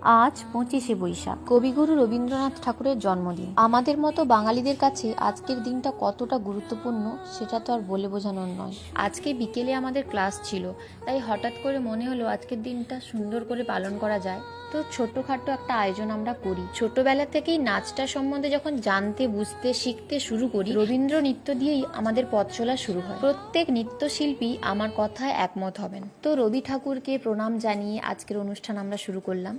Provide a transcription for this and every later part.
আজ 25শে বৈশাখ, কবিগুরু রবীন্দ্রনাথ ঠাকুরের জন্মদিন। আমাদের মতো বাঙালিদের কাছে আজকের দিনটা কতটা গুরুত্বপূর্ণ সেটা তো আর বলে বোঝানোর নয়। আজকে বিকেলে আমাদের ক্লাস ছিল, তাই হঠাৎ করে মনে হলো আজকের দিনটা সুন্দর করে পালন করা যায়। তো ছোটখাটো একটা আয়োজন আমরা করি। ছোটবেলা থেকেই নাচটা সম্বন্ধে যখন জানতে, বুঝতে, শিখতে শুরু করি, রবীন্দ্র নৃত্য দিয়েই আমাদের পথ চলা শুরু হয়। প্রত্যেক নৃত্যশিল্পী আমার কথায় একমত হবেন। তো রবি ঠাকুরকে প্রণাম জানিয়ে আজকের অনুষ্ঠান আমরা শুরু করলাম।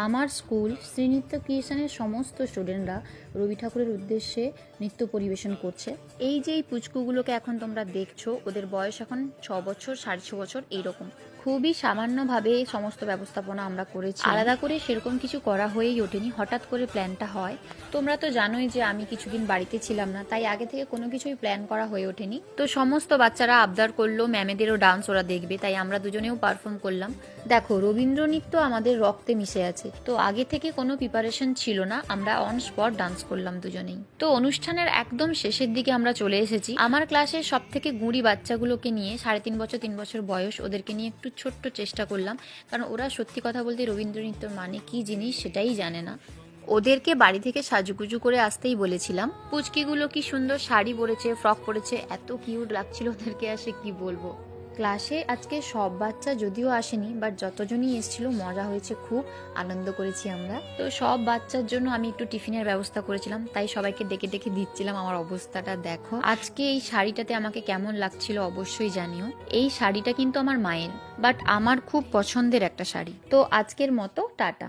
আমার স্কুল শ্রীনৃত্য ক্রিয়েশনের সমস্ত স্টুডেন্টরা রবি ঠাকুরের উদ্দেশ্যে নৃত্য পরিবেশন করছে। এই যে এই পুচকুগুলোকে এখন তোমরা দেখছো, ওদের বয়স এখন 6 বছর, 6.5 বছর এইরকম। খুবই সামান্যভাবে সমস্ত ব্যবস্থাপনা আমরা করেছি, আলাদা করে সেরকম কিছু করা হয়েই ওঠেনি, হঠাৎ করে প্ল্যানটা হয়। তোমরা তো জানোই যে আমি কিছুদিন বাড়িতে ছিলাম না, তাই আগে থেকে কোনো কিছুই প্ল্যান করা হয়ে ওঠেনি। তো সমস্ত বাচ্চারা আবদার করলো ম্যামেদেরও ডান্স ওরা দেখবে, তাই আমরা দুজনেও পারফর্ম করলাম। দেখো, রবীন্দ্র নৃত্য আমাদের রক্তে মিশে আছে, তো আগে থেকে কোনো প্রিপারেশন ছিল না, আমরা অন স্পট ডান্স করলাম দুজনেই। তো অনুষ্ঠানের একদম শেষের দিকে আমরা চলে এসেছি। আমার ক্লাসের সব থেকে গুঁড়ি বাচ্চাগুলোকে নিয়ে, 3.5 বছর 3 বছর বয়স, ওদেরকে নিয়ে একটু ছোট্ট চেষ্টা করলাম, কারণ ওরা সত্যি কথা বলতে রবীন্দ্র নৃত্যর মানে কি জিনিস সেটাই জানে না। ওদেরকে বাড়ি থেকে সাজুগুজু করে আসতেই বলেছিলাম। পুচকিগুলো কি সুন্দর শাড়ি পরেছে, ফ্রক পরেছে, এত কিউট লাগছিল ওদেরকে, আসে কি বলবো। ক্লাসে আজকে সব বাচ্চা যদিও আসেনি, বাট যতজনই এসেছিল মজা হয়েছে, খুব আনন্দ করেছি আমরা। তো সব বাচ্চার জন্য আমি একটু টিফিনের ব্যবস্থা করেছিলাম, তাই সবাইকে ডেকে ডেকে দিচ্ছিলাম। আমার অবস্থাটা দেখো। আজকে এই শাড়িটাতে আমাকে কেমন লাগছিল অবশ্যই জানিও। এই শাড়িটা কিন্তু আমার মায়ের, বাট আমার খুব পছন্দের একটা শাড়ি। তো আজকের মতো টাটা।